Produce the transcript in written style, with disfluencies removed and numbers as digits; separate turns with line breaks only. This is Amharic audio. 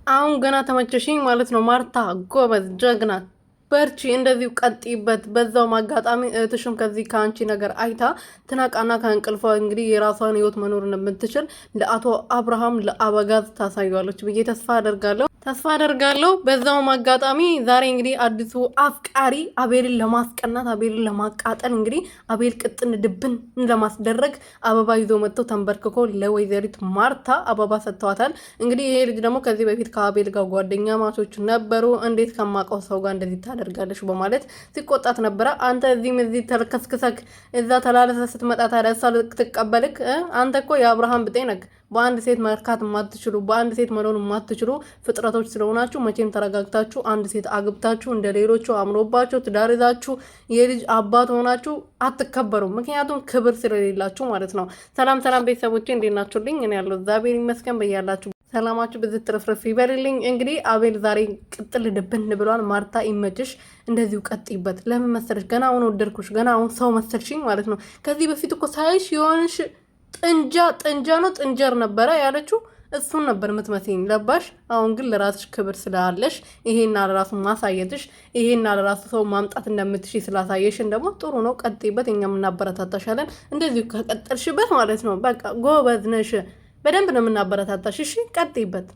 አሁን ገና ተመቸሽኝ ማለት ነው ማርታ። ጎበዝ ጀግና፣ በርቺ፣ እንደዚሁ ቀጥይበት። በዛው ማጋጣሚ እህትሽም ከዚህ ከአንቺ ነገር አይታ ትናቃና ከእንቅልፏ እንግዲህ የራሷን ህይወት መኖር እንደምትችል ለአቶ አብርሃም ለአበጋዝ ታሳያለች ብዬ ተስፋ አደርጋለሁ። በዛውም አጋጣሚ ዛሬ እንግዲህ አዲሱ አፍቃሪ አቤልን ለማስቀናት አቤልን ለማቃጠል እንግዲህ አቤል ቅጥን ድብን ለማስደረግ አበባ ይዞ መጥቶ ተንበርክኮ ለወይዘሪት ማርታ አበባ ሰጥተዋታል። እንግዲህ ይሄ ልጅ ደግሞ ከዚህ በፊት ከአቤል ጋር ጓደኛ ማቾች ነበሩ። እንዴት ከማውቀው ሰው ጋር እንደዚህ ታደርጋለች በማለት ሲቆጣት ነበረ። አንተ እዚህ ተልከስክሰክ እዛ ተላለሰ ስትመጣ ታዲያ እሷ ልትቀበልክ? አንተ እኮ የአብርሃም ብጤ ነክ። በአንድ ሴት መርካት የማትችሉ በአንድ ሴት መኖር የማትችሉ ፍጥረቶች ስለሆናችሁ መቼም ተረጋግታችሁ አንድ ሴት አግብታችሁ እንደ ሌሎቹ አምሮባችሁ ትዳር ይዛችሁ የልጅ አባት ሆናችሁ አትከበሩም። ምክንያቱም ክብር ስለሌላችሁ ማለት ነው። ሰላም ሰላም ቤተሰቦቼ እንዴት ናችሁልኝ? እኔ ያለው እግዚአብሔር ይመስገን። በያላችሁ ሰላማችሁ ብዙ ትርፍርፍ ይበልልኝ። እንግዲህ አቤል ዛሬ ቅጥል ድብን ብሏል። ማርታ ይመችሽ፣ እንደዚሁ ቀጥይበት። ለምን መሰለሽ? ገና አሁን ወደድኩሽ፣ ገና አሁን ሰው መሰልሽኝ ማለት ነው። ከዚህ በፊት እኮ ሳይሽ የሆንሽ ጥንጃ ነው ጥንጀር ነበረ ያለችው እሱን ነበር የምትመስኝ ለባሽ። አሁን ግን ለራስሽ ክብር ስላለሽ ይሄና ለራሱ ማሳየትሽ ይሄና ለራሱ ሰው ማምጣት እንደምትሽ ስላሳየሽን ደግሞ ጥሩ ነው። ቀጥይበት፣ እኛም እናበረታታሻለን። እንደዚሁ ከቀጠልሽበት ማለት ነው በቃ ጎበዝ ነሽ። በደንብ ነው የምናበረታታሽ። እሺ ቀጥይበት።